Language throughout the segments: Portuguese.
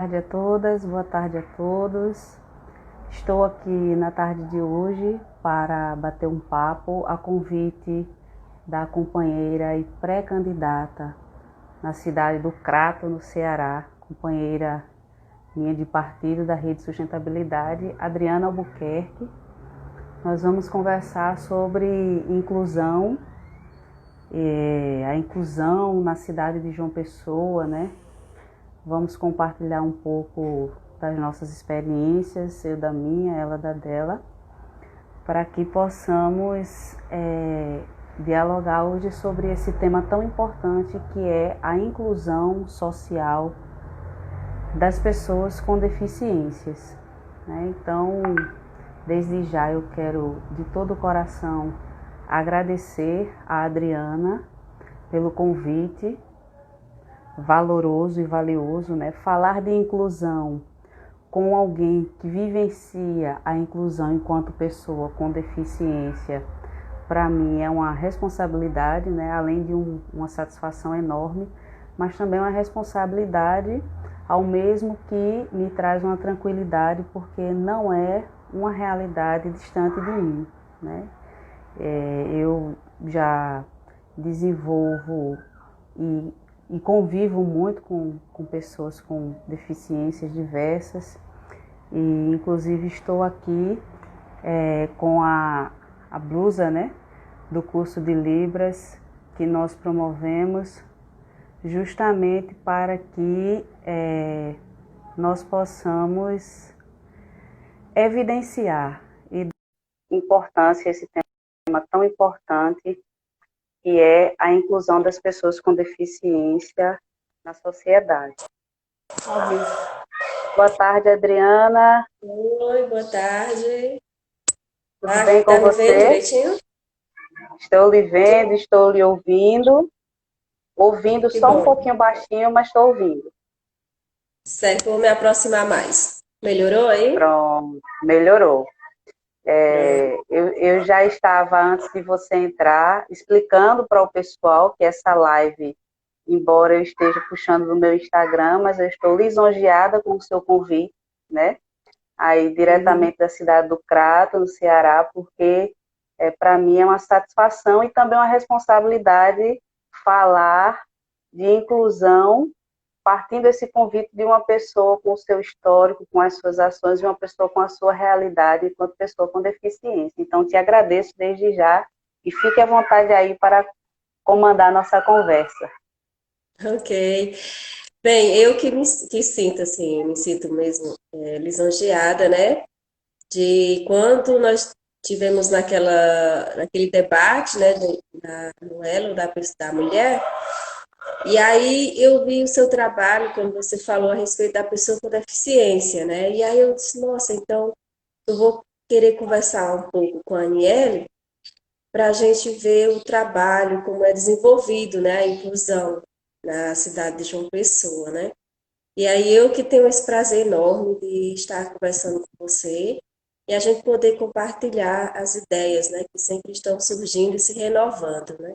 tarde a todas, boa tarde a todos. Estou aqui na tarde de hoje para bater um papo a convite da companheira e pré-candidata na cidade do Crato, no Ceará, companheira minha de partido da Rede Sustentabilidade, Adriana Albuquerque. Nós vamos conversar sobre inclusão, a inclusão na cidade de João Pessoa, né? Vamos compartilhar um pouco das nossas experiências, eu da minha, ela da dela, para que possamos dialogar hoje sobre esse tema tão importante que é a inclusão social das pessoas com deficiências, né? Então, desde já eu quero de todo o coração agradecer a Adriana pelo convite valoroso e valioso, né? Falar de inclusão com alguém que vivencia a inclusão enquanto pessoa com deficiência, para mim é uma responsabilidade, né? Além de uma satisfação enorme, mas também uma responsabilidade ao mesmo que me traz uma tranquilidade, porque não é uma realidade distante de mim, né? Eu já desenvolvo e convivo muito com pessoas com deficiências diversas e inclusive estou aqui com a blusa, né, do curso de Libras que nós promovemos justamente para que nós possamos evidenciar e dar importância a esse tema tão importante que é a inclusão das pessoas com deficiência na sociedade. Boa tarde, Adriana. Oi, boa tarde. Tudo bem com Tá me vendo você? direitinho? Estou lhe vendo, estou lhe ouvindo. Ouvindo Que só um bom. pouquinho baixinho, mas estou ouvindo. Certo, vou me aproximar mais. Melhorou aí? Pronto, melhorou. Pronto. Eu já estava, antes de você entrar, explicando para o pessoal que essa live, embora eu esteja puxando do meu Instagram, mas eu estou lisonjeada com o seu convite, né? Aí, diretamente da cidade do Crato, no Ceará, porque para mim é uma satisfação e também uma responsabilidade falar de inclusão partindo desse convite de uma pessoa com o seu histórico, com as suas ações, de uma pessoa com a sua realidade enquanto pessoa com deficiência. Então, te agradeço desde já e fique à vontade aí para comandar a nossa conversa. Ok. Bem, eu que sinto assim, me sinto mesmo lisonjeada, né? De quando nós tivemos naquele debate, né, no Elo da mulher. E aí eu vi o seu trabalho quando você falou a respeito da pessoa com deficiência, né? E aí eu disse, nossa, então eu vou querer conversar um pouco com a Aniele para a gente ver o trabalho, como é desenvolvido, né, a inclusão na cidade de João Pessoa, né? E aí eu que tenho esse prazer enorme de estar conversando com você e a gente poder compartilhar as ideias, né, que sempre estão surgindo e se renovando, né?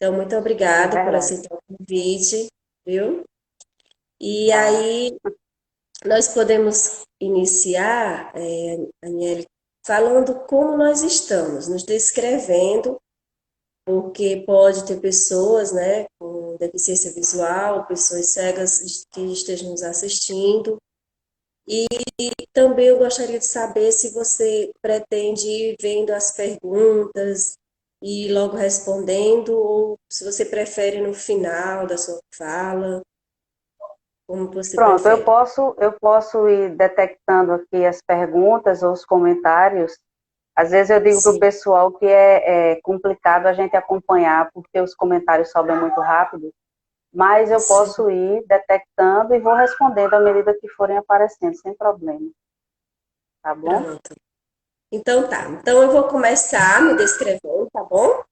Então, muito É obrigada por verdade. aceitar o convite, viu? E Tá. aí nós podemos iniciar, Aniele, falando como nós estamos, nos descrevendo, porque pode ter pessoas, né, com deficiência visual, pessoas cegas que estejam nos assistindo. E também eu gostaria de saber se você pretende ir vendo as perguntas e logo respondendo, ou se você prefere no final da sua fala, como você Pronto, prefere. eu posso ir detectando aqui as perguntas ou os comentários. Às vezes eu digo para o Sim, pessoal que é complicado a gente acompanhar, porque os comentários sobem muito rápido, mas eu sim, posso ir detectando e vou respondendo à medida que forem aparecendo, sem problema, tá bom? pronto. Então tá. Então eu vou começar me descrevendo, tá bom?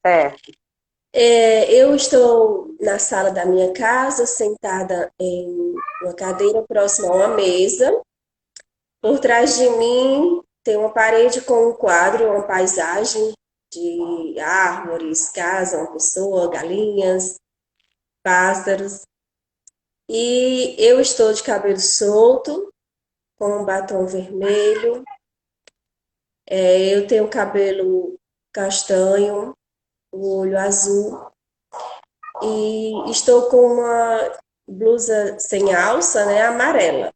Certo. Eu estou na sala da minha casa, sentada em uma cadeira próxima a uma mesa. Por trás de mim tem uma parede com um quadro, uma paisagem de árvores, casa, uma pessoa, galinhas, pássaros. E eu estou de cabelo solto, com um batom vermelho. Eu tenho cabelo castanho, o olho azul. E estou com uma blusa sem alça, né, amarela.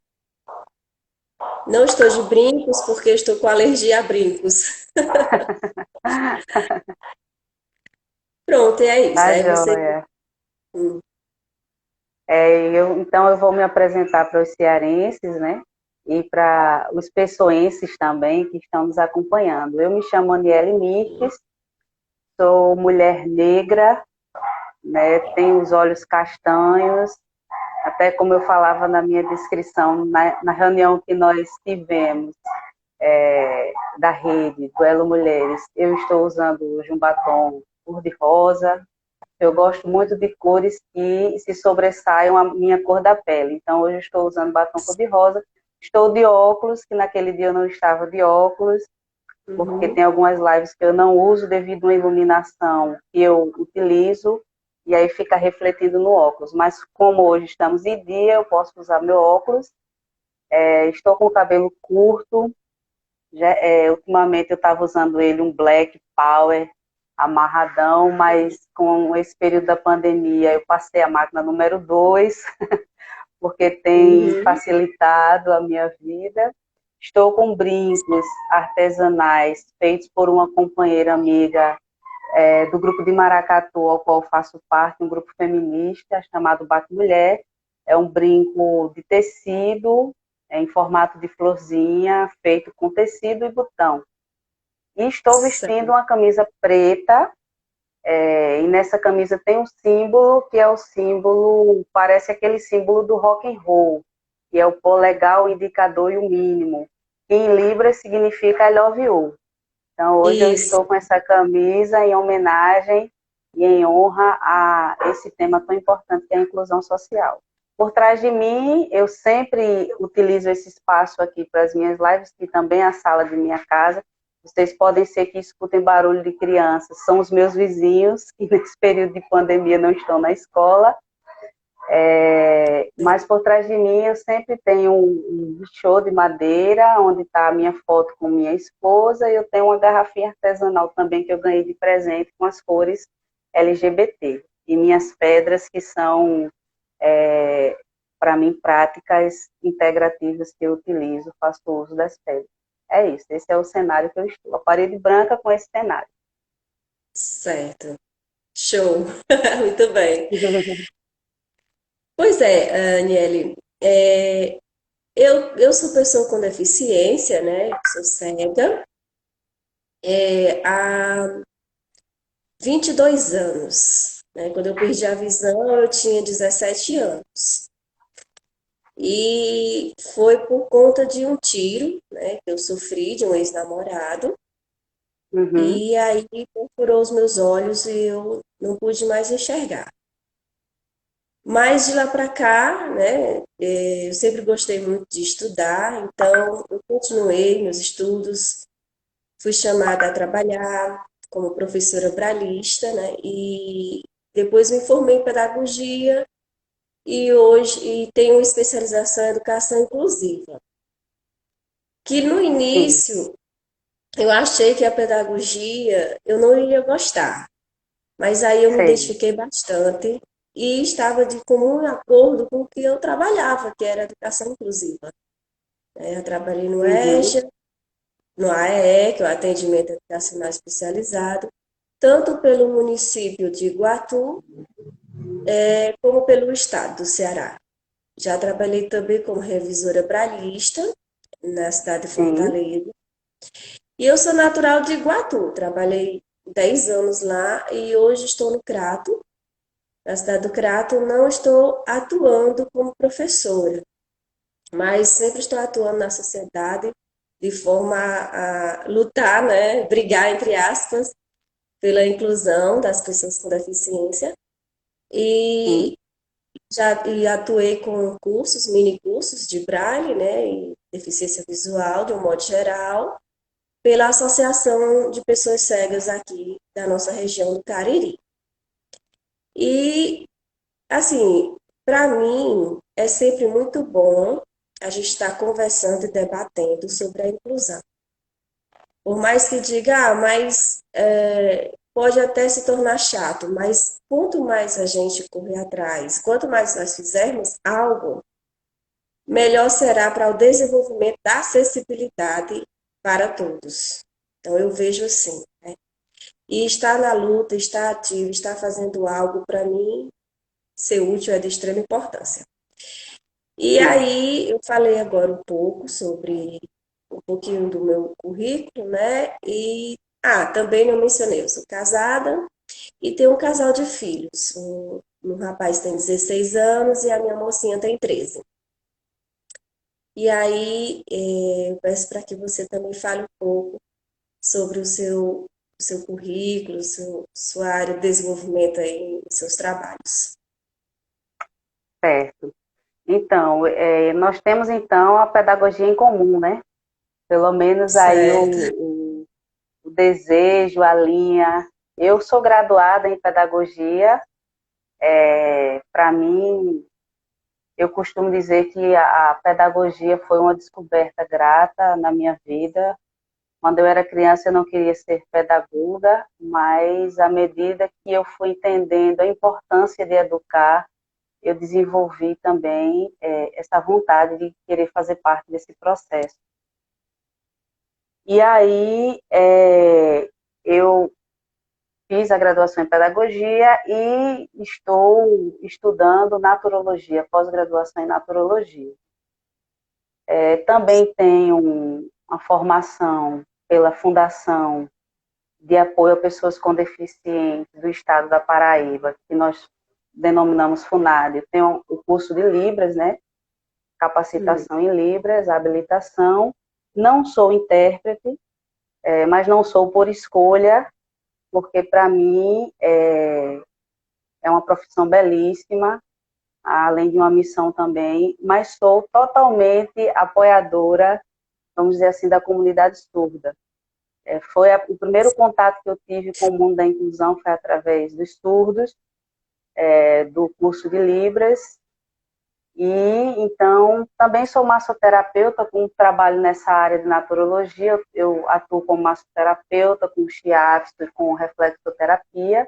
Não estou de brincos porque estou com alergia a brincos. Pronto, é isso. Tá Aí você. joia. Então eu vou me apresentar para os cearenses, né? E para os pessoenses também que estão nos acompanhando. Eu me chamo Aniele Miques, sou mulher negra, né? Tenho os olhos castanhos, até como eu falava na minha descrição, na reunião que nós tivemos da rede do Elo Mulheres, eu estou usando hoje um batom cor-de-rosa. Eu gosto muito de cores que se sobressaiam a minha cor da pele. Então, hoje eu estou usando batom cor-de-rosa. Estou de óculos, que naquele dia eu não estava de óculos, porque Uhum. tem algumas lives que eu não uso devido a uma iluminação que eu utilizo, e aí fica refletindo no óculos. Mas como hoje estamos em dia, eu posso usar meu óculos. Estou com o cabelo curto. Ultimamente eu estava usando ele um black power, amarradão, mas com esse período da pandemia eu passei a máquina número 2 porque tem Uhum. facilitado a minha vida. Estou com brincos artesanais feitos por uma companheira amiga do grupo de Maracatu, ao qual faço parte, um grupo feminista chamado Bate Mulher. É um brinco de tecido, em formato de florzinha, feito com tecido e botão. E estou vestindo Certo. uma camisa preta, e nessa camisa tem um símbolo que é o símbolo, parece aquele símbolo do rock and roll, que é o polegar, o indicador e o mínimo, que em Libras significa I love you. Então hoje eu Isso. estou com essa camisa em homenagem e em honra a esse tema tão importante que é a inclusão social. Por trás de mim, eu sempre utilizo esse espaço aqui para as minhas lives, que também é a sala de minha casa. Vocês podem ser que escutem barulho de crianças, são os meus vizinhos, que nesse período de pandemia não estão na escola. Mas por trás de mim eu sempre tenho um show de madeira, onde está a minha foto com minha esposa, e eu tenho uma garrafinha artesanal também que eu ganhei de presente com as cores LGBT. E minhas pedras que são, para mim, práticas integrativas que eu utilizo, faço uso das pedras. É isso, esse é o cenário que eu estou. A parede branca com esse cenário. Certo. Show. Muito bem. Pois é, Aniele, eu sou pessoa com deficiência, né? Sou cega, há 22 anos, né? Quando eu perdi a visão, eu tinha 17 anos. E foi por conta de um tiro, né, que eu sofri de um ex-namorado. Uhum, E aí perfurou os meus olhos e eu não pude mais enxergar. Mas de lá para cá, né, eu sempre gostei muito de estudar, então eu continuei meus estudos, fui chamada a trabalhar como professora bralista, né, e depois me formei em pedagogia e hoje tenho especialização em educação inclusiva. Que no sim, início eu achei que a pedagogia eu não iria gostar, mas aí eu me sei. identifiquei bastante e estava de comum acordo com o que eu trabalhava, que era educação inclusiva. Eu trabalhei no Uhum, EJA, no AEE, que é o Atendimento Educacional Especializado, tanto pelo município de Iguatu, como pelo estado do Ceará. Já trabalhei também como revisora bralhista na cidade de sim. Fortaleza. E eu sou natural de Iguatu, trabalhei 10 anos lá e hoje estou no Crato, na cidade do Crato. Não estou atuando como professora, mas sempre estou atuando na sociedade de forma a lutar, né, brigar, entre aspas, pela inclusão das pessoas com deficiência. Sim. E já atuei com cursos, mini cursos de Braille, né, e deficiência visual, de um modo geral, pela Associação de Pessoas Cegas aqui da nossa região do Cariri. E, assim, para mim, é sempre muito bom a gente estar conversando e debatendo sobre a inclusão. Por mais que diga, mas pode até se tornar chato, mas quanto mais a gente correr atrás, quanto mais nós fizermos algo, melhor será para o desenvolvimento da acessibilidade para todos. Então, eu vejo assim, né? E estar na luta, estar ativo, estar fazendo algo, para mim, ser útil é de extrema importância. E Sim, aí, eu falei agora um pouco sobre um pouquinho do meu currículo, né? E, também não mencionei, eu sou casada e tenho um casal de filhos. Um rapaz tem 16 anos e a minha mocinha tem 13. E aí, eu peço para que você também fale um pouco sobre o seu currículo, sua área de desenvolvimento aí, seus trabalhos. certo. Então, nós temos então a pedagogia em comum, né? Pelo menos aí Certo. o desejo, a linha. Eu sou graduada em pedagogia. Para mim, eu costumo dizer que a pedagogia foi uma descoberta grata na minha vida. Quando eu era criança, eu não queria ser pedagoga, mas à medida que eu fui entendendo a importância de educar, eu desenvolvi também essa vontade de querer fazer parte desse processo. E aí, eu fiz a graduação em pedagogia e estou estudando naturologia, pós-graduação em naturologia. Também tenho uma formação pela Fundação de Apoio a Pessoas com Deficiência do Estado da Paraíba, que nós denominamos FUNAD. Eu tenho o curso de Libras, né? Hum. Capacitação em Libras, habilitação. Não sou intérprete, mas não sou por escolha, porque para mim é uma profissão belíssima, além de uma missão também, mas sou totalmente apoiadora, vamos dizer assim, da comunidade surda. O primeiro contato que eu tive com o mundo da inclusão foi através dos surdos, do curso de Libras, e então também sou massoterapeuta com trabalho nessa área de naturologia. Eu atuo como massoterapeuta, com shiatsu e com reflexoterapia,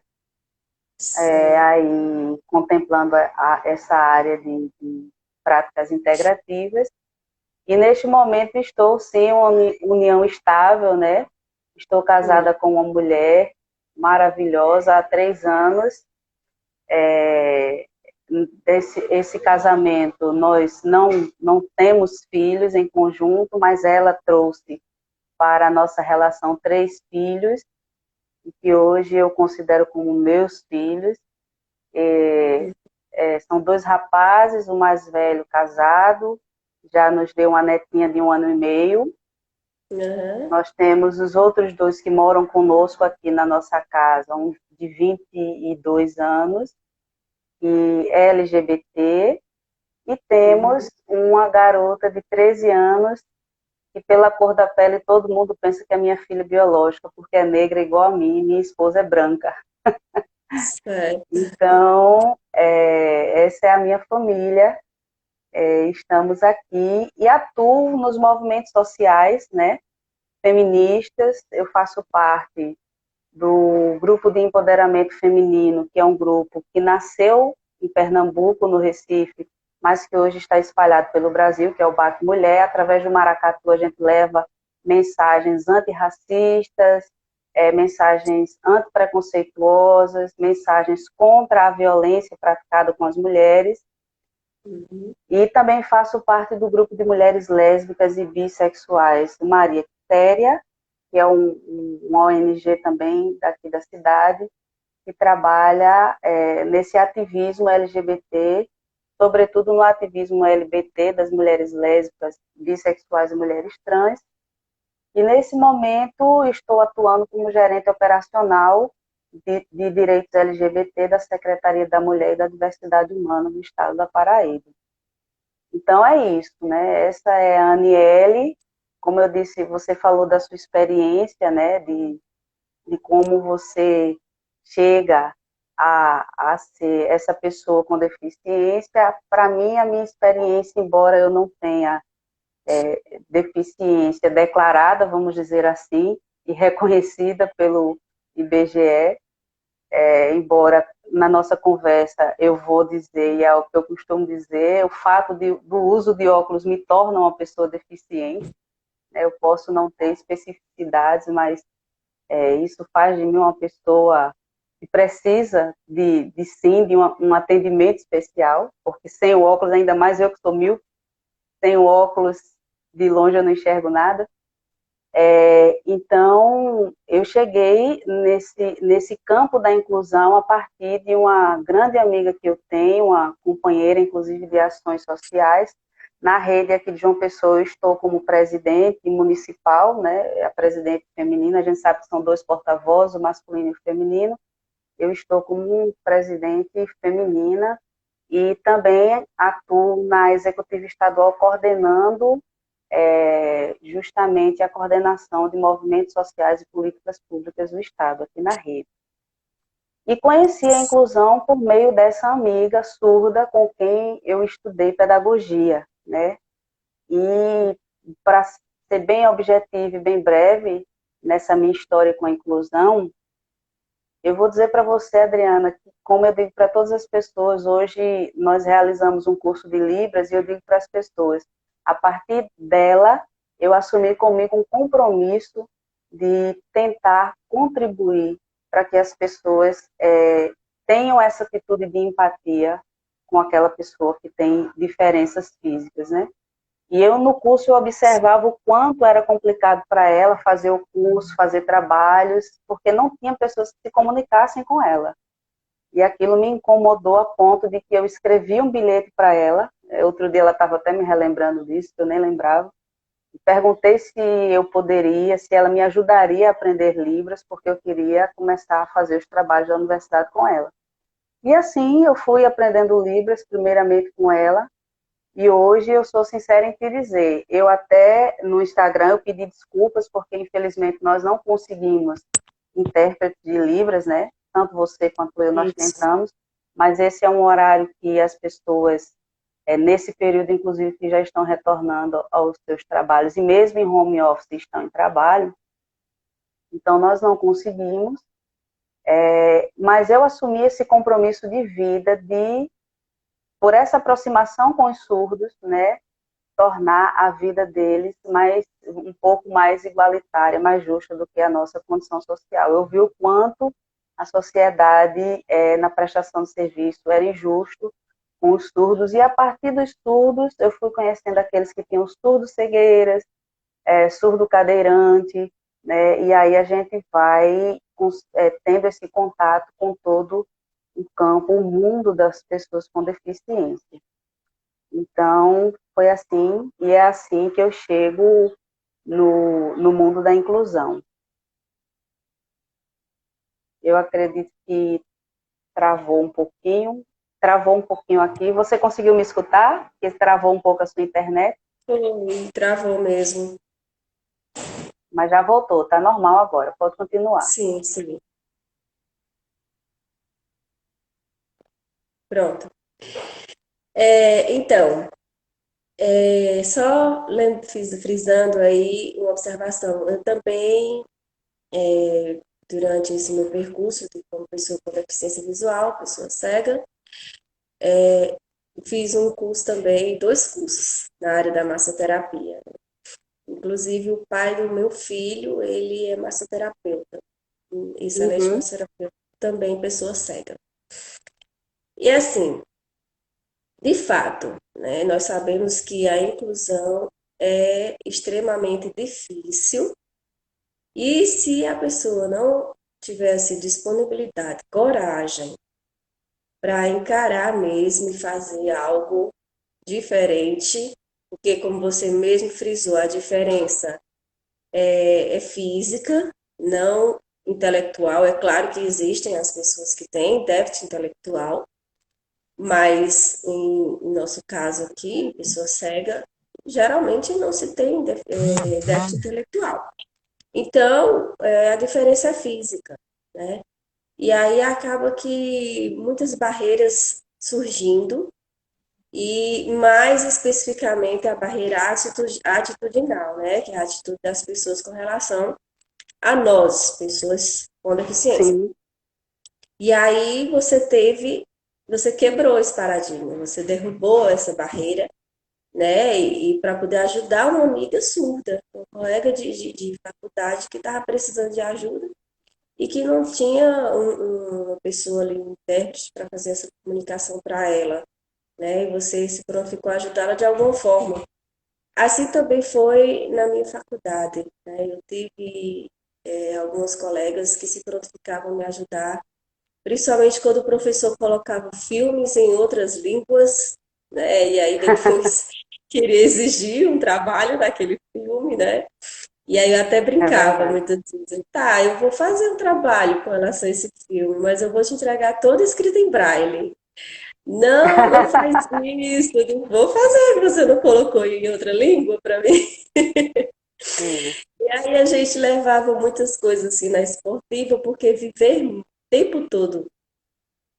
Certo. aí contemplando essa área de práticas integrativas. E neste momento estou sim uma união estável, né? Estou Hum. casada com uma mulher maravilhosa há 3 anos. Esse casamento nós não temos filhos em conjunto, mas ela trouxe para a nossa relação 3 filhos, que hoje eu considero como meus filhos. São 2 rapazes, o mais velho casado, já nos deu uma netinha de 1 ano e meio. Aham. Nós temos os outros 2 que moram conosco aqui na nossa casa, um de 22 anos e LGBT, e temos Uhum. uma garota de 13 anos que pela cor da pele todo mundo pensa que é minha filha biológica, porque é negra igual a mim, e minha esposa é branca. Certo. Então, essa é a minha família. Estamos aqui e atuo nos movimentos sociais, né, feministas. Eu faço parte do grupo de empoderamento feminino, que é um grupo que nasceu em Pernambuco, no Recife, mas que hoje está espalhado pelo Brasil, que é o BAC Mulher. Através do Maracatu, a gente leva mensagens antirracistas, mensagens antipreconceituosas, mensagens contra a violência praticada com as mulheres. Uhum. E também faço parte do grupo de mulheres lésbicas e bissexuais Maria Quitéria, que é uma ONG também daqui da cidade, que trabalha nesse ativismo LGBT, sobretudo no ativismo LGBT das mulheres lésbicas, bissexuais e mulheres trans. E nesse momento estou atuando como gerente operacional de direitos LGBT da Secretaria da Mulher e da Diversidade Humana do Estado da Paraíba. Então é isso, né? Essa é a Aniele. Como eu disse, você falou da sua experiência, né? De como você chega. a ser essa pessoa com deficiência. Para mim, a minha experiência, embora eu não tenha deficiência declarada, vamos dizer assim, e reconhecida pelo IBGE, embora na nossa conversa eu vou dizer, e é o que eu costumo dizer, o fato do uso de óculos me torna uma pessoa deficiente, né? Eu posso não ter especificidades, mas isso faz de mim uma pessoa que precisa sim, de um atendimento especial, porque sem o óculos, ainda mais eu que sou míope, sem o óculos, de longe eu não enxergo nada. Então, eu cheguei nesse campo da inclusão a partir de uma grande amiga que eu tenho, uma companheira, inclusive, de ações sociais. Na rede aqui de João Pessoa, eu estou como presidente municipal, né, a presidente feminina, a gente sabe que são dois porta-vozes, o masculino e o feminino. Eu estou como presidente feminina e também atuo na executiva estadual coordenando justamente a coordenação de movimentos sociais e políticas públicas do Estado, aqui na rede. E conheci a inclusão por meio dessa amiga surda com quem eu estudei pedagogia, né? E para ser bem objetivo e bem breve nessa minha história com a inclusão, eu vou dizer para você, Adriana, que como eu digo para todas as pessoas, hoje nós realizamos um curso de Libras e eu digo para as pessoas, a partir dela, eu assumi comigo um compromisso de tentar contribuir para que as pessoas tenham essa atitude de empatia com aquela pessoa que tem diferenças físicas, né? E eu, no curso, eu observava o quanto era complicado para ela fazer o curso, fazer trabalhos, porque não tinha pessoas que se comunicassem com ela. E aquilo me incomodou a ponto de que eu escrevi um bilhete para ela. Outro dia ela estava até me relembrando disso, que eu nem lembrava. E perguntei se eu poderia, se ela me ajudaria a aprender Libras, porque eu queria começar a fazer os trabalhos da universidade com ela. E assim eu fui aprendendo Libras, primeiramente com ela, e hoje eu sou sincera em te dizer, eu até no Instagram eu pedi desculpas porque infelizmente nós não conseguimos intérprete de Libras, né? Tanto você quanto eu nós Isso. tentamos, mas esse é um horário que as pessoas, nesse período inclusive que já estão retornando aos seus trabalhos e mesmo em home office estão em trabalho, então nós não conseguimos, mas eu assumi esse compromisso de vida de por essa aproximação com os surdos, né, tornar a vida deles um pouco mais igualitária, mais justa do que a nossa condição social. Eu vi o quanto a sociedade, na prestação de serviço, era injusto com os surdos, e a partir dos surdos, eu fui conhecendo aqueles que tinham surdo-cegueiras, surdo-cadeirante, né, e aí a gente vai tendo esse contato com todo o campo, o mundo das pessoas com deficiência. Então, foi assim, e é assim que eu chego no mundo da inclusão. Eu acredito que travou um pouquinho aqui. Você conseguiu me escutar? Que travou um pouco a sua internet, Travou mesmo. mas já voltou, tá normal agora, pode continuar. Sim, sim. Pronto. Então, só frisando aí uma observação. Eu também, durante esse meu percurso como pessoa com deficiência visual, pessoa cega, fiz um curso também, dois cursos na área da massoterapia. Inclusive, o pai do meu filho, ele é massoterapeuta, excelente Uhum. massoterapeuta, também pessoa cega. E assim, de fato, né, nós sabemos que a inclusão é extremamente difícil e se a pessoa não tivesse disponibilidade, coragem para encarar mesmo e fazer algo diferente, porque como você mesmo frisou, a diferença é física, não intelectual. É claro que existem as pessoas que têm déficit intelectual, mas em nosso caso aqui, pessoa cega, geralmente não se tem déficit intelectual. Então, a diferença é física, né? E aí acaba que muitas barreiras surgindo, e mais especificamente a barreira atitudinal, né? Que é a atitude das pessoas com relação a nós, pessoas com deficiência. Sim. E aí você quebrou esse paradigma, você derrubou essa barreira, né? E para poder ajudar uma amiga surda, uma colega de faculdade que estava precisando de ajuda e que não tinha uma pessoa ali, um intérprete para fazer essa comunicação para ela, né? E você se prontificou a ajudá-la de alguma forma. Assim também foi na minha faculdade, né? Eu tive algumas colegas que se prontificavam a me ajudar, principalmente quando o professor colocava filmes em outras línguas, né? E aí depois queria exigir um trabalho daquele filme, né? E aí eu até É brincava verdade. muitas vezes, tá, eu vou fazer um trabalho com relação a esse filme, mas eu vou te entregar todo escrito em braille. Não, não faz isso, eu não vou fazer, você não colocou em outra língua para mim. Isso. E aí a gente levava muitas coisas assim na esportiva, porque viver o tempo todo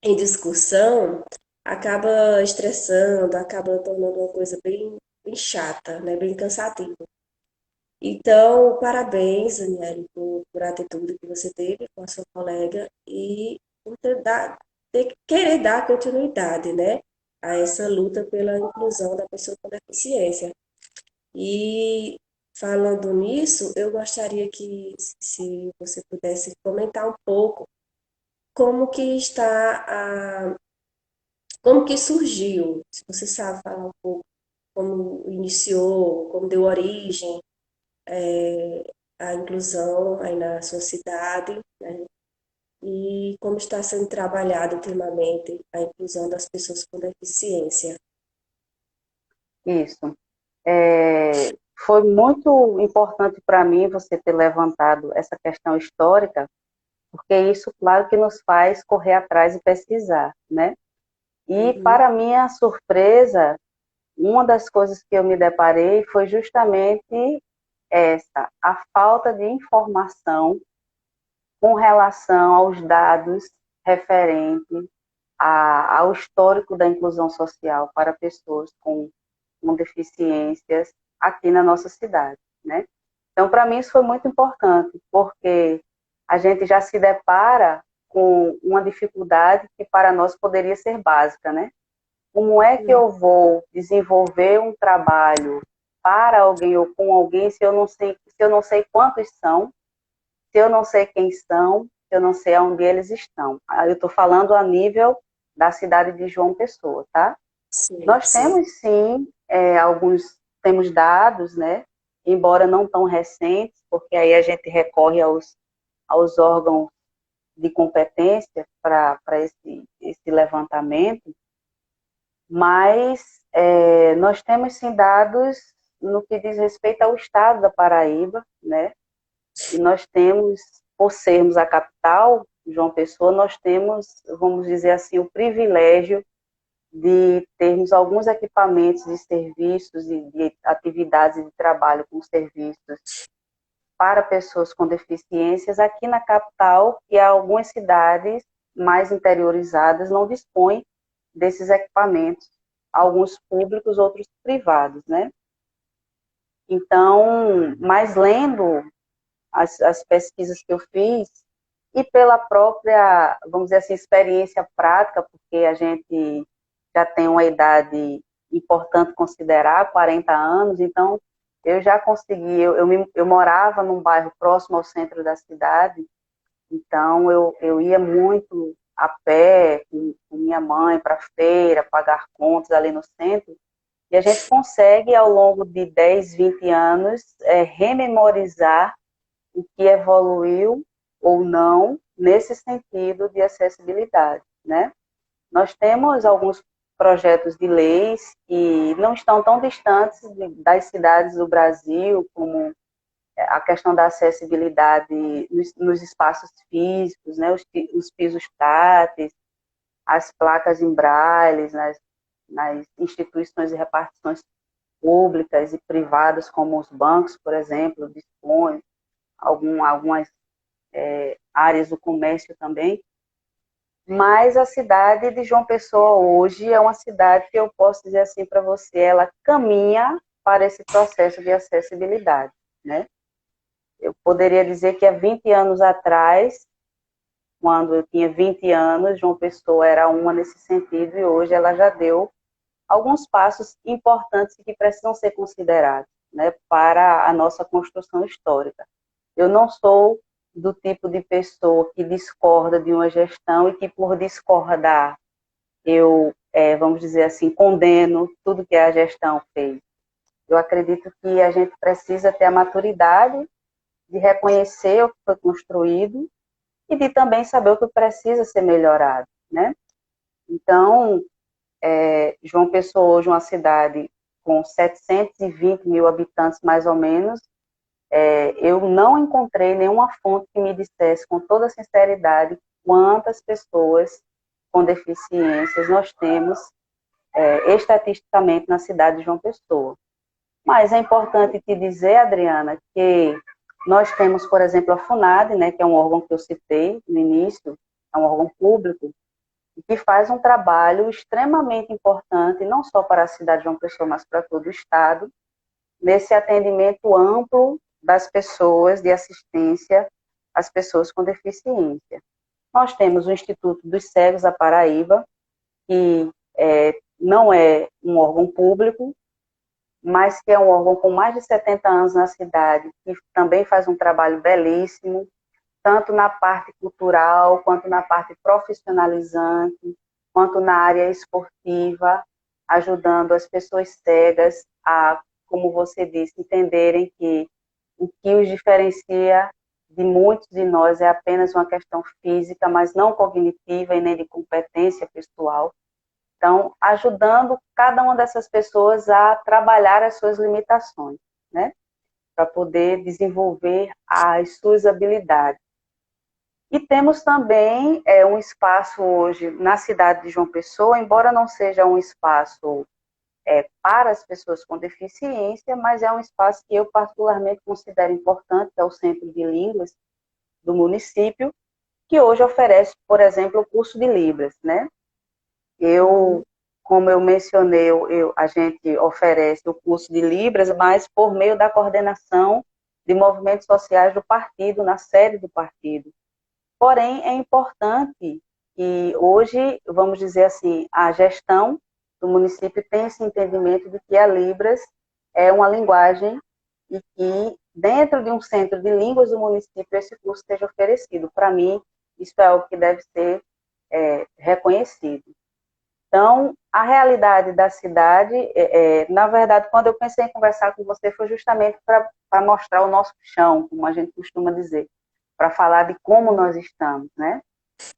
em discussão acaba estressando, acaba tornando uma coisa bem chata, né? Bem cansativa. Então, parabéns, Daniele, por a atitude que você teve com a sua colega e por querer dar continuidade, né, a essa luta pela inclusão da pessoa com deficiência. E falando nisso, eu gostaria que, se você pudesse comentar um pouco como que como que surgiu, se você sabe falar um pouco como iniciou, como deu origem a inclusão aí na sua cidade, né? E como está sendo trabalhado ultimamente a inclusão das pessoas com deficiência. Isso. Foi muito importante para mim você ter levantado essa questão histórica, porque isso, claro, que nos faz correr atrás e pesquisar, né? E, Uhum, para minha surpresa, uma das coisas que eu me deparei foi justamente essa, a falta de informação com relação aos dados referentes ao histórico da inclusão social para pessoas com deficiências aqui na nossa cidade, né? Então, para mim, isso foi muito importante, porque a gente já se depara com uma dificuldade que para nós poderia ser básica, né? Como é que eu vou desenvolver um trabalho para alguém ou com alguém se eu não sei quantos são, se eu não sei quem são, se eu não sei onde eles estão? Eu estou falando a nível da cidade de João Pessoa, tá? sim, Nós sim. temos sim temos dados, né? Embora não tão recentes, porque aí a gente recorre aos órgãos de competência para esse levantamento, mas nós temos sim dados no que diz respeito ao estado da Paraíba, né? E nós temos, por sermos a capital, João Pessoa, nós temos, vamos dizer assim, o privilégio de termos alguns equipamentos de serviços e de atividades de trabalho com serviços para pessoas com deficiências aqui na capital, e algumas cidades mais interiorizadas não dispõem desses equipamentos, alguns públicos, outros privados, né? Então, mas lendo as pesquisas que eu fiz e pela própria, vamos dizer assim, experiência prática, porque a gente já tem uma idade importante considerar, 40 anos, então eu já consegui, eu morava num bairro próximo ao centro da cidade, então eu ia muito a pé com minha mãe para a feira, pagar contas ali no centro, e a gente consegue, ao longo de 10, 20 anos, rememorizar o que evoluiu ou não nesse sentido de acessibilidade, né? Nós temos alguns projetos de leis que não estão tão distantes das cidades do Brasil, como a questão da acessibilidade nos espaços físicos, né? Os pisos táteis, as placas em braille, nas instituições e repartições públicas e privadas, como os bancos, por exemplo, dispõem algumas áreas do comércio também. Mas a cidade de João Pessoa hoje é uma cidade que eu posso dizer assim para você, ela caminha para esse processo de acessibilidade, né? Eu poderia dizer que há 20 anos atrás, quando eu tinha 20 anos, João Pessoa era uma nesse sentido e hoje ela já deu alguns passos importantes que precisam ser considerados, né, para a nossa construção histórica. Eu não sou do tipo de pessoa que discorda de uma gestão e que por discordar eu, vamos dizer assim, condeno tudo que a gestão fez. Eu acredito que a gente precisa ter a maturidade de reconhecer o que foi construído e de também saber o que precisa ser melhorado, né? Então, João Pessoa hoje é uma cidade com 720 mil habitantes, mais ou menos. Eu não encontrei nenhuma fonte que me dissesse com toda sinceridade quantas pessoas com deficiências nós temos estatisticamente na cidade de João Pessoa. Mas é importante te dizer, Adriana, que nós temos, por exemplo, a FUNAD, né, que é um órgão que eu citei no início, é um órgão público, que faz um trabalho extremamente importante, não só para a cidade de João Pessoa, mas para todo o Estado, nesse atendimento amplo das pessoas, de assistência às pessoas com deficiência. Nós temos o Instituto dos Cegos da Paraíba, que não é um órgão público, mas que é um órgão com mais de 70 anos na cidade, que também faz um trabalho belíssimo, tanto na parte cultural, quanto na parte profissionalizante, quanto na área esportiva, ajudando as pessoas cegas a, como você disse, entenderem que o que os diferencia de muitos de nós é apenas uma questão física, mas não cognitiva e nem de competência pessoal. Então, ajudando cada uma dessas pessoas a trabalhar as suas limitações, né? Para poder desenvolver as suas habilidades. E temos também um espaço hoje na cidade de João Pessoa, embora não seja um espaço para as pessoas com deficiência, mas é um espaço que eu particularmente considero importante, que é o Centro de Línguas do município, que hoje oferece, por exemplo, o curso de Libras, né? Como eu mencionei, a gente oferece o curso de Libras, mas por meio da coordenação de movimentos sociais do partido, na sede do partido. Porém, é importante que hoje, vamos dizer assim, a gestão do município tem esse entendimento de que a Libras é uma linguagem e que dentro de um centro de línguas do município esse curso seja oferecido. Para mim, isso é algo que deve ser reconhecido. Então, a realidade da cidade, na verdade, quando eu pensei em conversar com você, foi justamente para mostrar o nosso chão, como a gente costuma dizer, para falar de como nós estamos, né?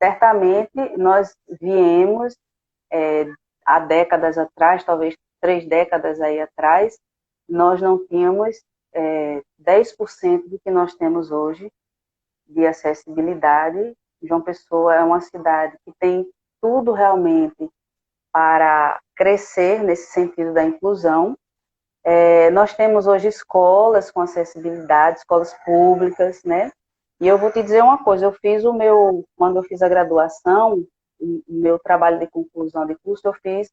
Certamente, nós viemos há décadas atrás, talvez 3 décadas aí atrás, nós não tínhamos 10% do que nós temos hoje de acessibilidade. João Pessoa é uma cidade que tem tudo realmente para crescer nesse sentido da inclusão. Nós temos hoje escolas com acessibilidade, escolas públicas, né? E eu vou te dizer uma coisa, quando eu fiz a graduação, o meu trabalho de conclusão de curso, eu fiz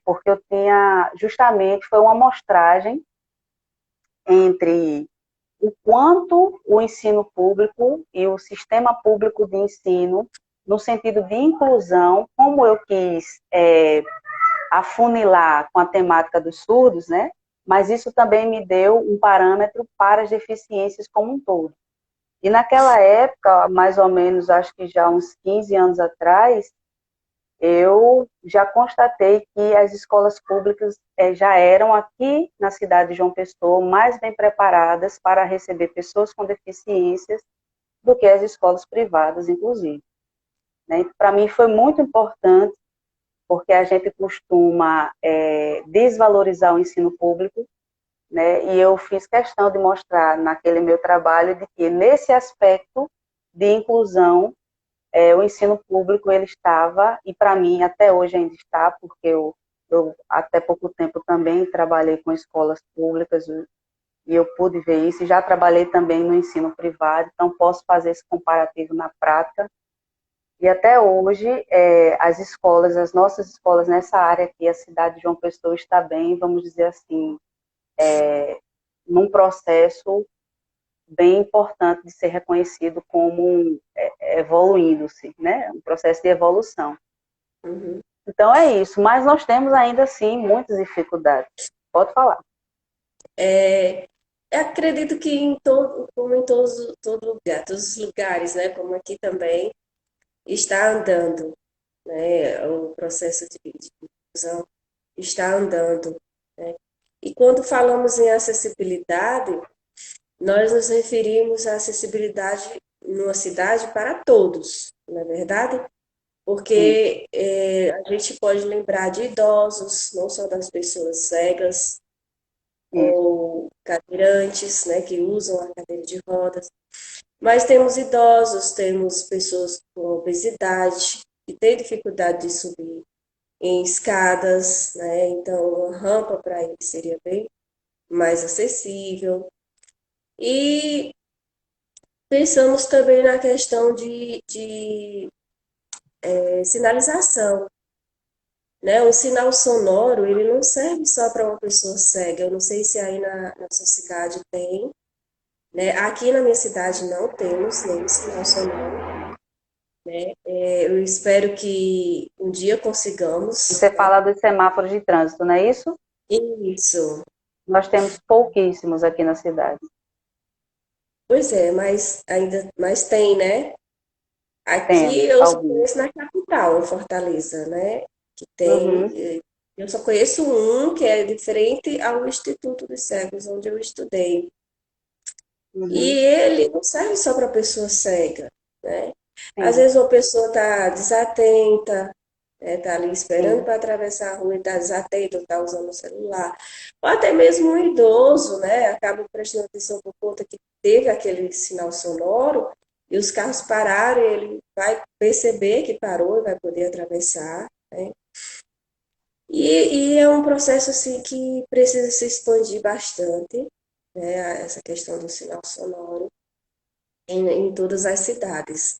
porque eu tinha, justamente, foi uma amostragem entre o quanto o ensino público e o sistema público de ensino, no sentido de inclusão, como eu quis afunilar com a temática dos surdos, né? Mas isso também me deu um parâmetro para as deficiências como um todo. E naquela época, mais ou menos, acho que já uns 15 anos atrás, eu já constatei que as escolas públicas já eram aqui na cidade de João Pessoa mais bem preparadas para receber pessoas com deficiências do que as escolas privadas, inclusive. Né? Para mim foi muito importante, porque a gente costuma desvalorizar o ensino público, né? E eu fiz questão de mostrar naquele meu trabalho de que nesse aspecto de inclusão o ensino público ele estava, e para mim até hoje ainda está, porque eu até pouco tempo também trabalhei com escolas públicas e eu pude ver isso, e já trabalhei também no ensino privado, então posso fazer esse comparativo na prática. E até hoje, as escolas, as nossas escolas nessa área aqui, a cidade de João Pessoa está bem, vamos dizer assim, num processo bem importante de ser reconhecido como evoluindo-se, né? Um processo de evolução. Uhum. Então é isso, mas nós temos ainda assim muitas dificuldades. Pode falar. É, eu acredito que em todo, como em todo lugar, todos os lugares, né, como aqui também, está andando, né, o processo de inclusão está andando, né? E quando falamos em acessibilidade, nós nos referimos à acessibilidade numa cidade para todos, não é verdade? Sim, Porque a gente pode lembrar de idosos, não só das pessoas cegas isso. ou cadeirantes, né, que usam a cadeira de rodas, mas temos idosos, temos pessoas com obesidade, que têm dificuldade de subir em escadas, né, então uma rampa para eles seria bem mais acessível. E pensamos também na questão de sinalização, né? O sinal sonoro, ele não serve só para uma pessoa cega. Eu não sei se aí na sua cidade tem, né? Aqui na minha cidade não temos nenhum sinal sonoro. Eu espero que um dia consigamos, Você né? fala dos semáforos de trânsito, não é isso? Isso. Nós temos pouquíssimos aqui na cidade. Pois é, mas tem, né? Aqui Temos eu só alguns. conheço na capital, em Fortaleza, né? Que tem. Uhum, Eu só conheço um que é diferente ao Instituto dos Cegos, onde eu estudei. E uhum, ele não serve só para pessoa cega, né? Às sim, vezes uma pessoa está desatenta, está ali esperando sim, para atravessar a rua e está desatento, está usando o celular. Ou até mesmo um idoso, né? Acaba prestando atenção por conta que teve aquele sinal sonoro e os carros pararam, e ele vai perceber que parou e vai poder atravessar, né? E é um processo assim que precisa se expandir bastante, né? Essa questão do sinal sonoro em todas as cidades.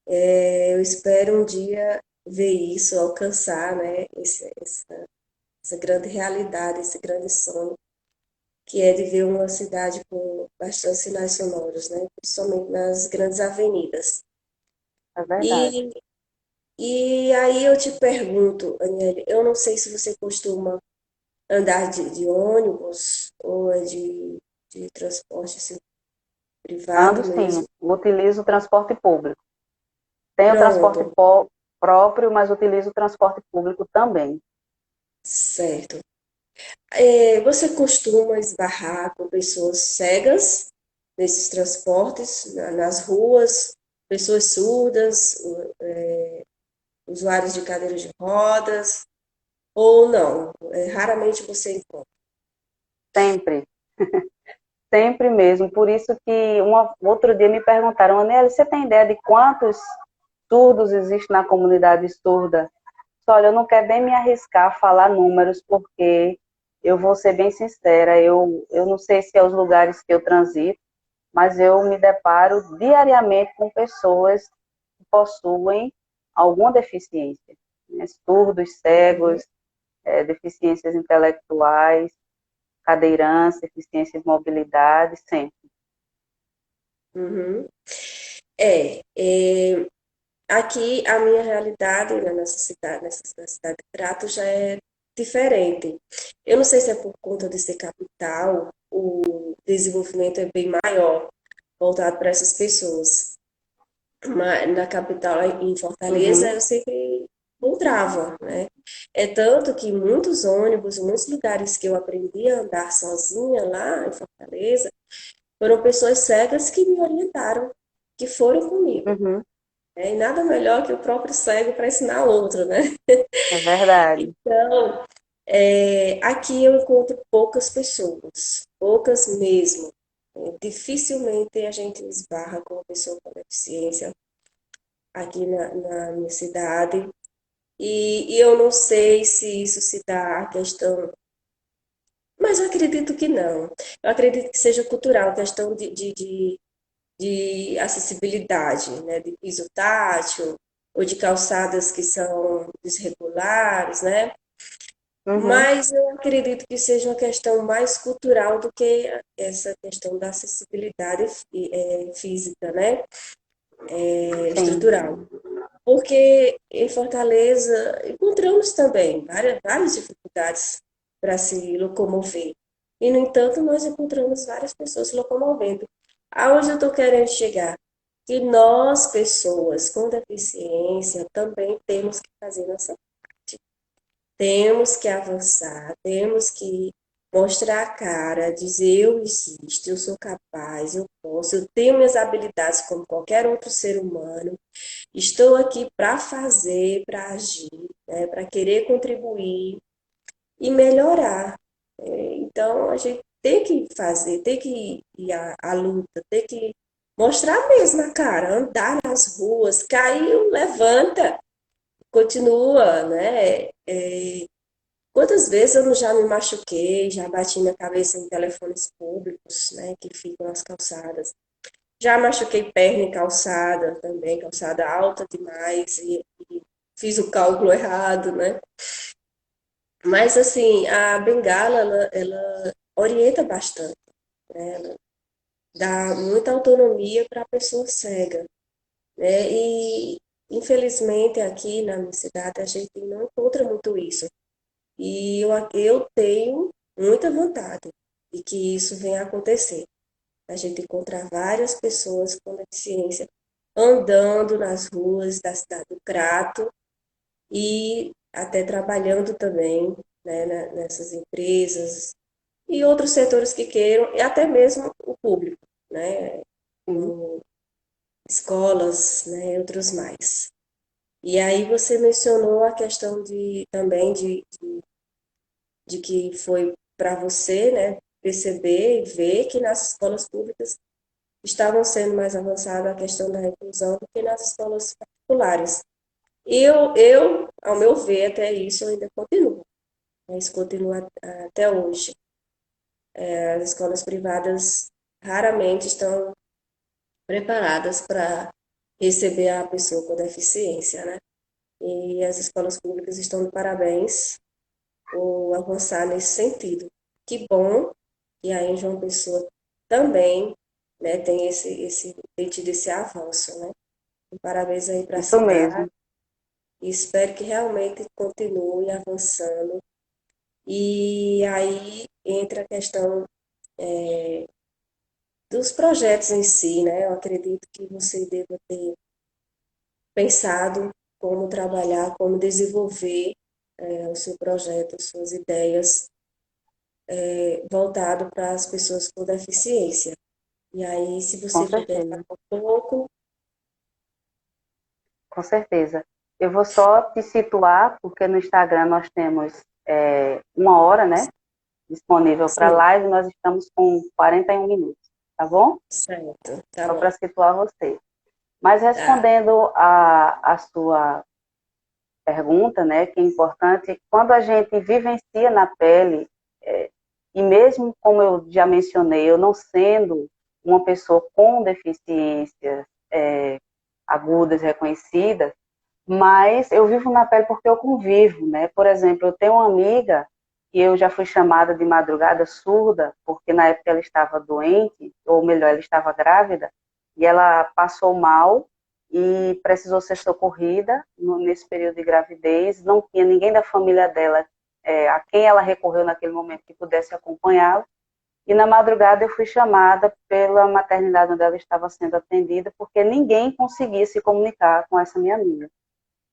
Eu espero um dia ver isso, alcançar, né, essa grande realidade, esse grande sonho, que é de ver uma cidade com bastante sinais sonoros, né, principalmente nas grandes avenidas. é verdade. E, e aí eu te pergunto, Aniele, eu não sei se você costuma andar de ônibus ou é de transporte assim, Ando privado sim, mesmo. utilizo o transporte público. Tenho transporte Pronto, próprio, mas utilizo o transporte público também. certo. Você costuma esbarrar com pessoas cegas nesses transportes, nas ruas, pessoas surdas, usuários de cadeiras de rodas, ou não? Raramente você encontra. Sempre, sempre mesmo. Por isso que outro dia me perguntaram, Anela, você tem ideia de quantos surdos existem na comunidade surda? Olha, eu não quero nem me arriscar a falar números, porque eu vou ser bem sincera, eu não sei se é os lugares que eu transito, mas eu me deparo diariamente com pessoas que possuem alguma deficiência, né? Surdos, cegos, deficiências intelectuais, cadeirância, deficiência de mobilidade, sempre. Uhum. É, é, aqui a minha realidade, né, nessa cidade, na cidade de Prato, já é diferente. Eu não sei se é por conta de ser capital, o desenvolvimento é bem maior voltado para essas pessoas. Na capital, lá em Fortaleza, Uhum, eu sempre encontrava, né? É tanto que muitos ônibus, muitos lugares que eu aprendi a andar sozinha lá em Fortaleza, foram pessoas cegas que me orientaram, que foram comigo, uhum, né? E nada melhor que o próprio cego para ensinar outro, né? é verdade. Então, aqui eu encontro poucas pessoas, poucas mesmo. Dificilmente a gente esbarra com uma pessoa com deficiência aqui na minha cidade. E eu não sei se isso se dá à questão, mas eu acredito que não. Eu acredito que seja cultural, questão de acessibilidade, né? De piso tátil, ou de calçadas que são desregulares, né? Uhum. Mas eu acredito que seja uma questão mais cultural do que essa questão da acessibilidade física, né? Sim, Estrutural. Porque em Fortaleza encontramos também várias dificuldades para se locomover. E, no entanto, nós encontramos várias pessoas se locomovendo. Aonde eu estou querendo chegar? Que nós, pessoas com deficiência, também temos que fazer nossa parte. Temos que avançar, temos que mostrar a cara, dizer eu existo, eu sou capaz, eu posso, eu tenho minhas habilidades como qualquer outro ser humano. Estou aqui para fazer, para agir, né, para querer contribuir e melhorar. Então, a gente tem que fazer, tem que ir à luta, tem que mostrar mesmo a cara, andar nas ruas, caiu, levanta, continua, né? Quantas vezes eu não já me machuquei, já bati minha cabeça em telefones públicos, né, que ficam nas calçadas. Já machuquei perna em calçada também, calçada alta demais, e fiz o cálculo errado, né? Mas, assim, a bengala, ela orienta bastante, né? Ela dá muita autonomia para a pessoa cega, né? E, infelizmente, aqui na minha cidade, a gente não encontra muito isso. E eu tenho muita vontade de que isso venha a acontecer. A gente encontrar várias pessoas com deficiência andando nas ruas da cidade do Crato e até trabalhando também, né, nessas empresas e outros setores que queiram, e até mesmo o público, né, sim, como escolas, né, e outros mais. E aí você mencionou a questão de também de que foi para você, né, perceber e ver que nas escolas públicas estavam sendo mais avançada a questão da inclusão do que nas escolas particulares. Ao meu ver, até isso ainda continua. Isso continua até hoje. As escolas privadas raramente estão preparadas para receber a pessoa com deficiência, né? E as escolas públicas estão de parabéns por avançar nesse sentido. Que bom que aí em João Pessoa também, né, tem tido esse avanço, né? Parabéns aí para a isso cidade mesmo. e espero que realmente continue avançando. E aí entra a questão dos projetos em si, né? Eu acredito que você deva ter pensado como trabalhar, como desenvolver o seu projeto, as suas ideias voltado para as pessoas com deficiência. E aí, se Com você puder falar certeza, um pouco, com certeza. Eu vou só te situar, porque no Instagram nós temos 1 hora, né, disponível para sim, live, nós estamos com 41 minutos, tá bom? certo, tá Só bom, para situar você. Mas tá. respondendo a sua pergunta, né, que é importante, quando a gente vivencia na pele, é, e mesmo como eu já mencionei, eu não sendo uma pessoa com deficiências agudas reconhecidas, mas eu vivo na pele porque eu convivo, né? Por exemplo, eu tenho uma amiga que eu já fui chamada de madrugada surda, porque na época ela estava doente, ou melhor, ela estava grávida, e ela passou mal e precisou ser socorrida nesse período de gravidez. Não tinha ninguém da família dela a quem ela recorreu naquele momento que pudesse acompanhá-la. E na madrugada eu fui chamada pela maternidade onde ela estava sendo atendida, porque ninguém conseguia se comunicar com essa minha amiga.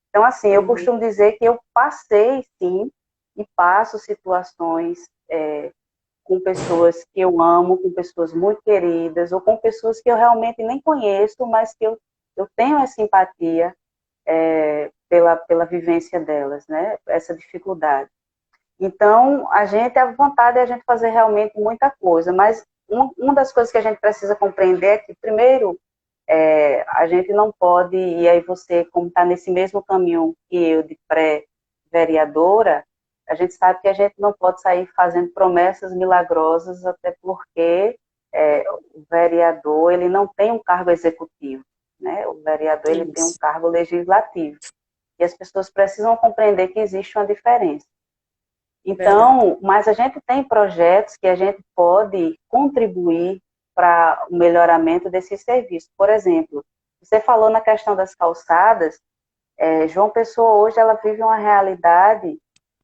Então, assim, eu Uhum, costumo dizer que eu passei, sim, e passo situações com pessoas que eu amo, com pessoas muito queridas, ou com pessoas que eu realmente nem conheço, mas que eu tenho essa empatia pela vivência delas, né? Essa dificuldade. Então, a vontade é a gente fazer realmente muita coisa, mas uma das coisas que a gente precisa compreender é que, primeiro, a gente não pode, e aí você, como está nesse mesmo caminho que eu, de pré-vereadora, a gente sabe que a gente não pode sair fazendo promessas milagrosas, até porque o vereador ele não tem um cargo executivo. né? O vereador ele tem um Isso, cargo legislativo e as pessoas precisam compreender que existe uma diferença. verdade. Então, mas a gente tem projetos que a gente pode contribuir para o melhoramento desse serviço. Por exemplo, você falou na questão das calçadas, João Pessoa hoje ela vive uma realidade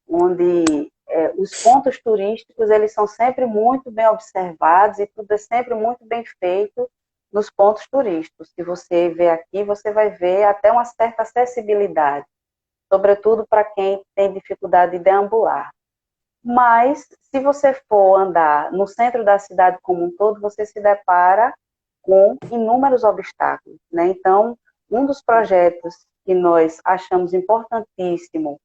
onde os pontos turísticos eles são sempre muito bem observados e tudo é sempre muito bem feito nos pontos turísticos. Se você vê aqui, você vai ver até uma certa acessibilidade, sobretudo para quem tem dificuldade de deambular. Mas, se você for andar no centro da cidade como um todo, você se depara com inúmeros obstáculos, né? Então, um dos projetos que nós achamos importantíssimo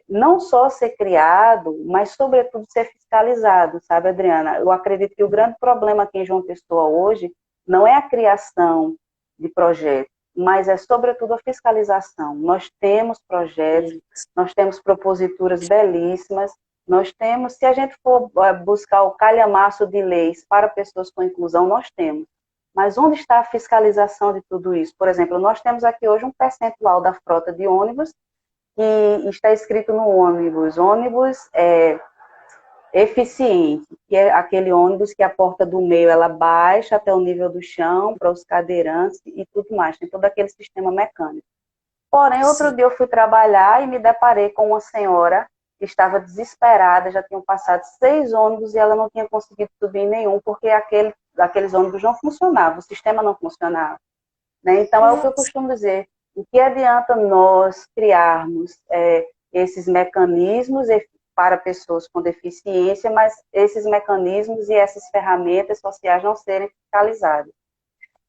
não só ser criado, mas, sobretudo, ser fiscalizado, sabe, Adriana? Eu acredito que o grande problema aqui em João Pessoa hoje não é a criação de projetos, mas é, sobretudo, a fiscalização. Nós temos projetos, nós temos proposituras belíssimas, nós temos, se a gente for buscar o calhamaço de leis para pessoas com inclusão, nós temos. Mas onde está a fiscalização de tudo isso? Por exemplo, nós temos aqui hoje um percentual da frota de ônibus que está escrito no ônibus eficiente, que é aquele ônibus que a porta do meio ela baixa até o nível do chão para os cadeirantes e tudo mais, tem todo aquele sistema mecânico. Porém, outro Sim. dia eu fui trabalhar e me deparei com uma senhora que estava desesperada, já tinham passado 6 ônibus e ela não tinha conseguido subir em nenhum, porque aqueles ônibus não funcionavam, o sistema não funcionava. Né? Então, é o que eu Nossa, costumo dizer, o que adianta nós criarmos esses mecanismos para pessoas com deficiência, mas esses mecanismos e essas ferramentas sociais não serem fiscalizadas.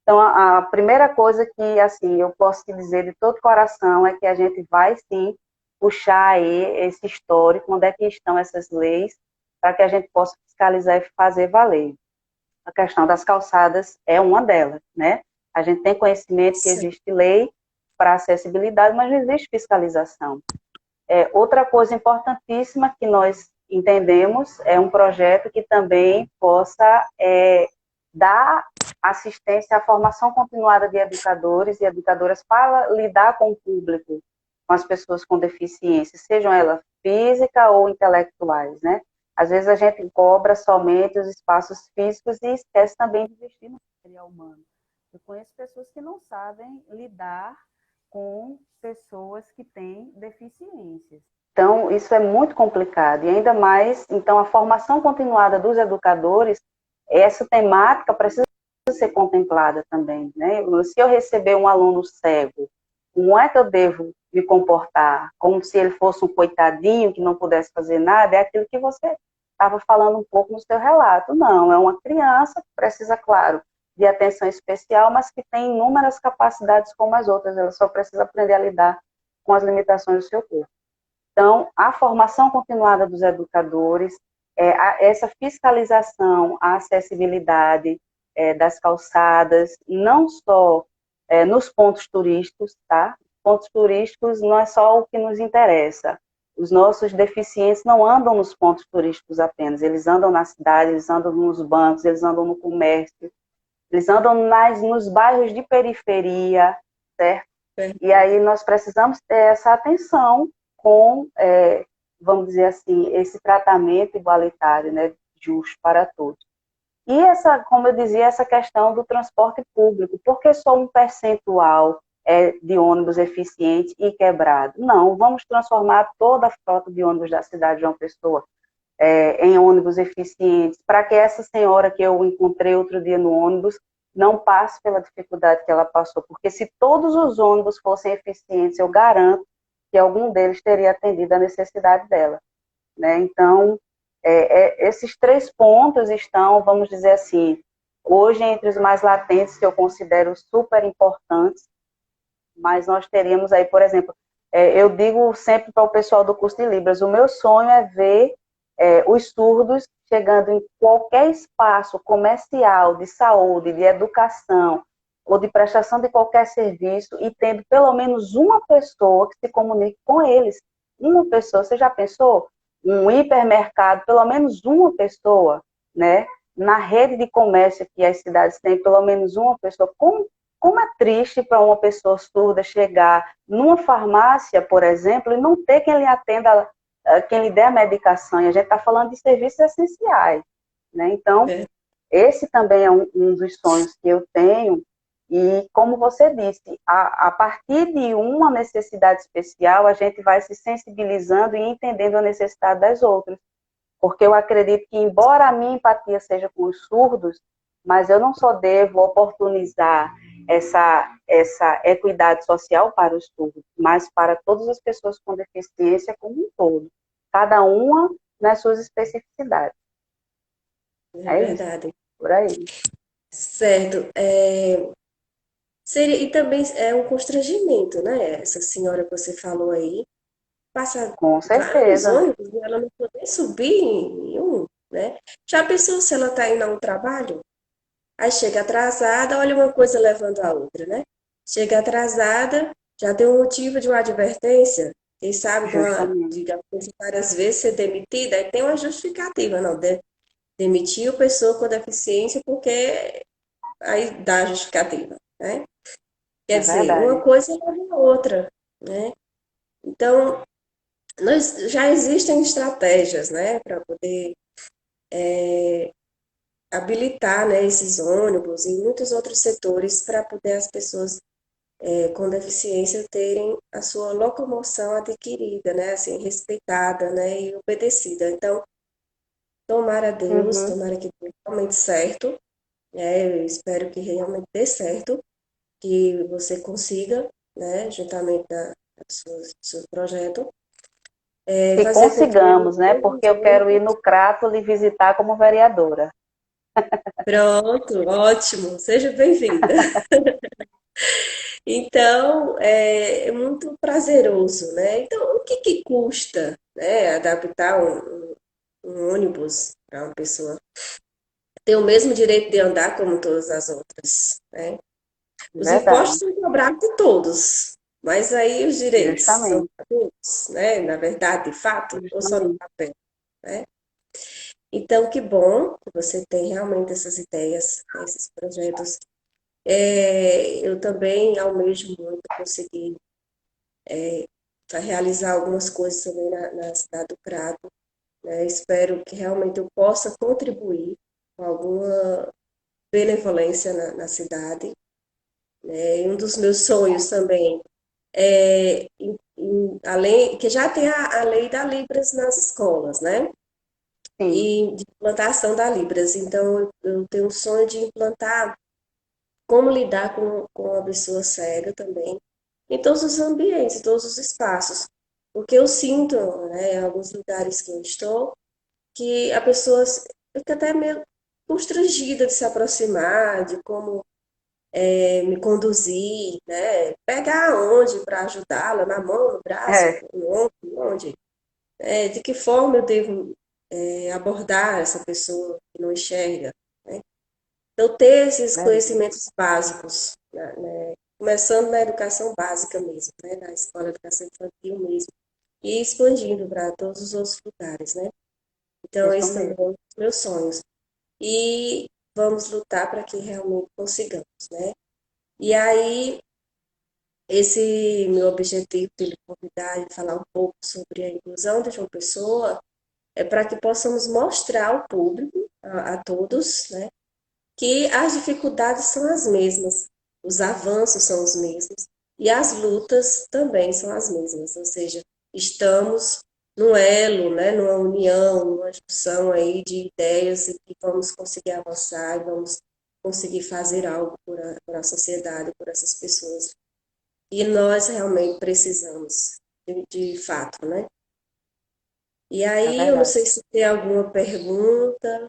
Então, a primeira coisa que, assim, eu posso te dizer de todo coração é que a gente vai, sim, puxar aí esse histórico, onde é que estão essas leis, para que a gente possa fiscalizar e fazer valer. A questão das calçadas é uma delas, né? A gente tem conhecimento que sim. existe lei para acessibilidade, mas não existe fiscalização. Outra coisa importantíssima que nós entendemos é um projeto que também possa dar assistência à formação continuada de educadores e educadoras para lidar com o público, com as pessoas com deficiência, sejam elas física ou intelectuais, né? Às vezes a gente cobra somente os espaços físicos e esquece também de investir no material humano. Eu conheço pessoas que não sabem lidar com pessoas que têm deficiências. Então, isso é muito complicado. E ainda mais, então, a formação continuada dos educadores, essa temática precisa ser contemplada também, né? Se eu receber um aluno cego, como é que eu devo me comportar? Como se ele fosse um coitadinho que não pudesse fazer nada? É aquilo que você estava falando um pouco no seu relato. Não, é uma criança que precisa, claro, de atenção especial, mas que tem inúmeras capacidades como as outras. Ela só precisa aprender a lidar com as limitações do seu corpo. Então, a formação continuada dos educadores, essa fiscalização, a acessibilidade das calçadas, não só nos pontos turísticos, tá? Pontos turísticos não é só o que nos interessa. Os nossos deficientes não andam nos pontos turísticos apenas, eles andam na cidade, eles andam nos bancos, eles andam no comércio, eles andam nos bairros de periferia, certo? E aí nós precisamos ter essa atenção com, vamos dizer assim, esse tratamento igualitário, né, justo para todos. E essa, como eu dizia, essa questão do transporte público, por que só um percentual de ônibus eficiente e quebrado? Não, vamos transformar toda a frota de ônibus da cidade de João Pessoa em ônibus eficientes, para que essa senhora que eu encontrei outro dia no ônibus não passe pela dificuldade que ela passou, porque se todos os ônibus fossem eficientes, eu garanto que algum deles teria atendido a necessidade dela, né? Então, esses 3 pontos estão, vamos dizer assim, hoje entre os mais latentes, que eu considero super importantes, mas nós teríamos aí, por exemplo, eu digo sempre para o pessoal do curso de Libras, o meu sonho é ver os surdos chegando em qualquer espaço comercial, de saúde, de educação, ou de prestação de qualquer serviço, e tendo pelo menos uma pessoa que se comunique com eles. Uma pessoa, você já pensou? Um hipermercado, pelo menos uma pessoa, né? Na rede de comércio que as cidades têm, pelo menos uma pessoa. como é triste para uma pessoa surda chegar numa farmácia, por exemplo, e não ter quem lhe atenda, quem lhe dê a medicação. E a gente está falando de serviços essenciais, né? Então, É, esse também é um dos sonhos que eu tenho. E, como você disse, a partir de uma necessidade especial, a gente vai se sensibilizando e entendendo a necessidade das outras. Porque eu acredito que, embora a minha empatia seja com os surdos, mas eu não só devo oportunizar essa equidade social para os surdos, mas para todas as pessoas com deficiência como um todo. Cada uma nas suas especificidades. é É isso, verdade. por aí. Certo. Seria, e também é um constrangimento, né? Essa senhora que você falou aí, passa Com vários certeza. ônibus e ela não poder subir em um, né? Já pensou se ela está indo a um trabalho? Aí chega atrasada, olha uma coisa levando a outra, né? Chega atrasada, já tem um motivo de uma advertência. Quem sabe, Justamente. digamos, várias vezes ser demitida, aí tem uma justificativa, não, demitiu pessoa com deficiência porque aí dá a justificativa, né? Quer É dizer, uma verdade. coisa leva a outra, né? Então, já existem estratégias, né, para poder habilitar, né, esses ônibus e muitos outros setores para poder as pessoas com deficiência terem a sua locomoção adquirida, né, assim, respeitada, né, e obedecida. Então, tomara a Deus, Uhum. tomara que dê realmente certo, né, eu espero que realmente dê certo, que você consiga, né, juntamente do seu projeto, Que fazer com que consigamos, né? todos Porque os eu quero ir ônibus. no Crato lhe visitar como vereadora. Pronto, ótimo, seja bem-vinda. Então, é muito prazeroso, né? Então, o que que custa, né, adaptar um ônibus para uma pessoa ter o mesmo direito de andar como todas as outras, né? Os impostos Verdade. são cobrados de todos, mas aí os direitos são Justamente. para todos, né? Na verdade, de fato, ou só no Justamente. papel, né? Então, que bom que você tem realmente essas ideias, né, esses projetos. Eu também almejo muito conseguir realizar algumas coisas também na cidade do Crato, né? Espero que realmente eu possa contribuir com alguma benevolência na cidade, né? E um dos meus sonhos também é, além, que já tem a lei da Libras nas escolas, né? Sim. E de implantação da Libras. Então, eu tenho um sonho de implantar como lidar com a pessoa cega também, em todos os ambientes, em todos os espaços. Porque eu sinto, né, em alguns lugares que eu estou, que a pessoa fica até meio constrangida de se aproximar, de como me conduzir, né, pegar onde para ajudá-la, na mão, no braço, É, no ombro, onde, de que forma eu devo abordar essa pessoa que não enxerga, né? Então, ter esses verdade. conhecimentos básicos, né, começando na educação básica mesmo, né, na escola de educação infantil mesmo, e expandindo para todos os outros lugares, né? Então, Isso esse também é mesmo. um dos meus sonhos. E vamos lutar para que realmente consigamos, né? E aí, esse meu objetivo de lhe convidar e falar um pouco sobre a inclusão de João Pessoa é para que possamos mostrar ao público, a todos, né, que as dificuldades são as mesmas, os avanços são os mesmos e as lutas também são as mesmas, ou seja, estamos num elo, né, numa união, numa junção aí de ideias e que vamos conseguir avançar e vamos conseguir fazer algo por a sociedade, por essas pessoas. E nós realmente precisamos, de fato, né? E É aí, eu não verdade. sei se tem alguma pergunta,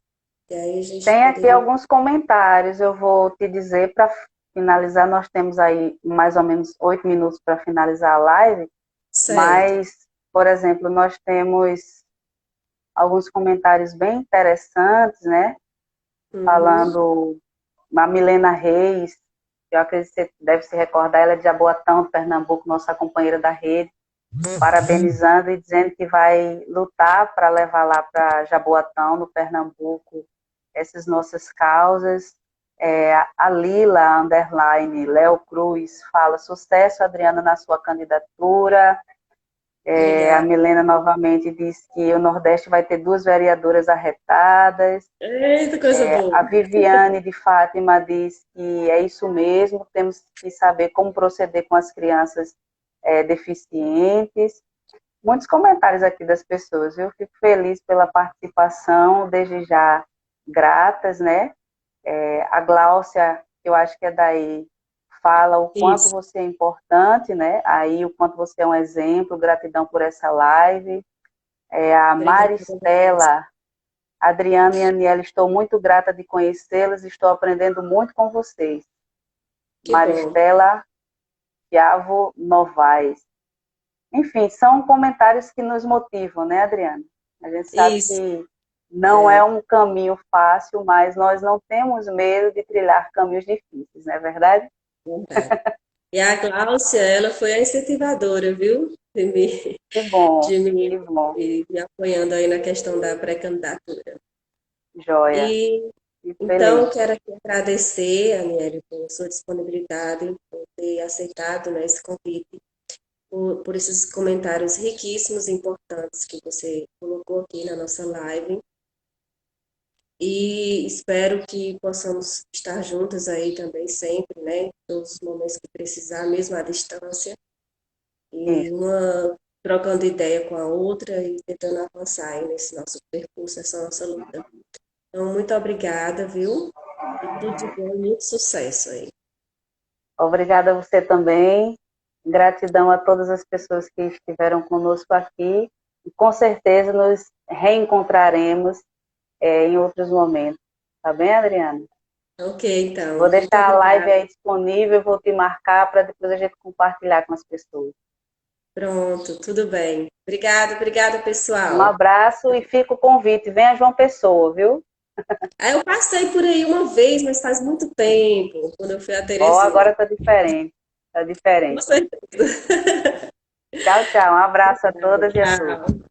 e aí a gente Tem aqui poderia. alguns comentários. Eu vou te dizer para finalizar. Nós temos aí mais ou menos 8 minutos para finalizar a live. Certo. Mas, por exemplo, nós temos alguns comentários bem interessantes, né? Uhum. Falando a Milena Reis, eu acredito que você deve se recordar, ela é de Jaboatão, Pernambuco, nossa companheira da rede, parabenizando e dizendo que vai lutar para levar lá para Jaboatão, no Pernambuco, essas nossas causas. A Lila, underline, Léo Cruz, fala, sucesso, Adriana, na sua candidatura. A Obrigada. Milena novamente diz que o Nordeste vai ter 2 vereadoras arretadas. Eita, coisa A boa. Viviane de Fátima diz que é isso mesmo, temos que saber como proceder com as crianças deficientes. Muitos comentários aqui das pessoas. Eu fico feliz pela participação, desde já gratas, né? A Gláucia, eu acho que é daí, fala o quanto Isso. você é importante, né? Aí o quanto você é um exemplo, gratidão por essa live. A Obrigada a vocês. Maristela, Adriana e Aniela, estou muito grata de conhecê-las, estou aprendendo muito com vocês. Que bom. Maristela Tiavo Novaes. Enfim, são comentários que nos motivam, né, Adriana? A gente sabe Isso. que não é É, um caminho fácil, mas nós não temos medo de trilhar caminhos difíceis, não é verdade? verdade. E a Gláucia, ela foi a incentivadora, viu? Que bom, De me, que bom, me apoiando aí na questão da pré-candidatura. joia, E e então, feliz. eu quero aqui agradecer, Aniele, por sua disponibilidade, por ter aceitado, né, esse convite, por esses comentários riquíssimos e importantes que você colocou aqui na nossa live. E espero que possamos estar juntas aí também sempre, né? Em todos os momentos que precisar, mesmo à distância, e Isso. uma trocando ideia com a outra e tentando avançar aí nesse nosso percurso, nessa nossa luta. Então, muito obrigada, viu? E tudo de bom e muito sucesso aí. Obrigada a você também. Gratidão a todas as pessoas que estiveram conosco aqui. E com certeza nos reencontraremos em outros momentos. Tá bem, Adriana? Ok, Vou então, muito deixar a live obrigada. aí disponível, vou te marcar para depois a gente compartilhar com as pessoas. Pronto, tudo bem. Obrigada, obrigada, Um pessoal. abraço e fica o convite. Venha João Pessoa, viu? Aí eu passei por aí uma vez, mas faz muito tempo, quando eu fui a Ó, Teresina. agora tá diferente. Tá Com diferente. certeza. Tchau, tchau. Um abraço a todas e a todos. Tchau.